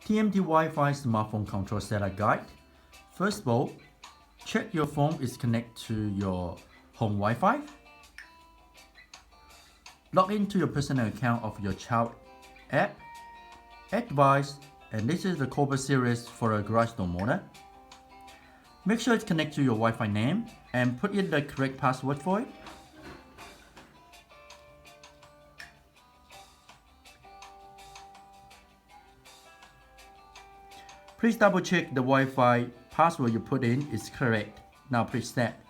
TMT Wi-Fi Smartphone Control Setup Guide. First of all, check your phone is connected to your home Wi-Fi. Log into your personal account of your child app, add device, and this is the Cobra series for a garage door motor. Make sure it's connected to your Wi-Fi name and put in the correct password for it. Please double check the Wi-Fi password you put in is correct. Now press that.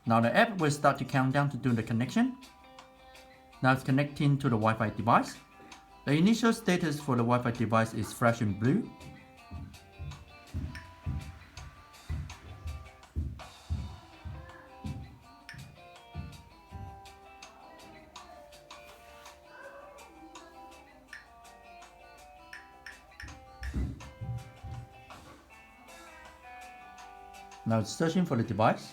Now the app will start to count down to do the connection. Now it's connecting to the Wi-Fi device. The initial status for the Wi-Fi device is flashing blue. Now it's searching for the device.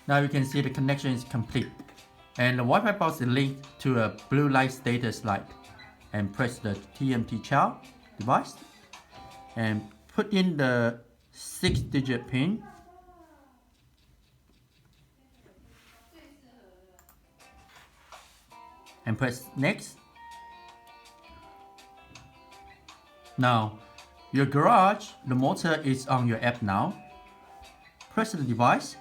Now you can see the connection is complete. And the Wi-Fi box is linked to a blue light status light. And press the TMT child device. And put in the 6-digit PIN. And press next. Now, your garage, the motor is on your app now. Press the device.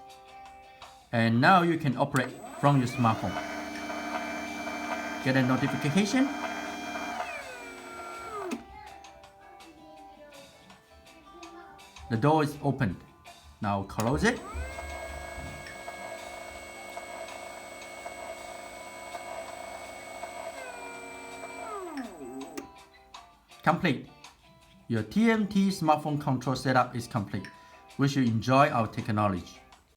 And now you can operate from your smartphone. Get a notification. The door is opened. Now close it. Complete. Your TMT smartphone control setup is complete. We should enjoy our technology.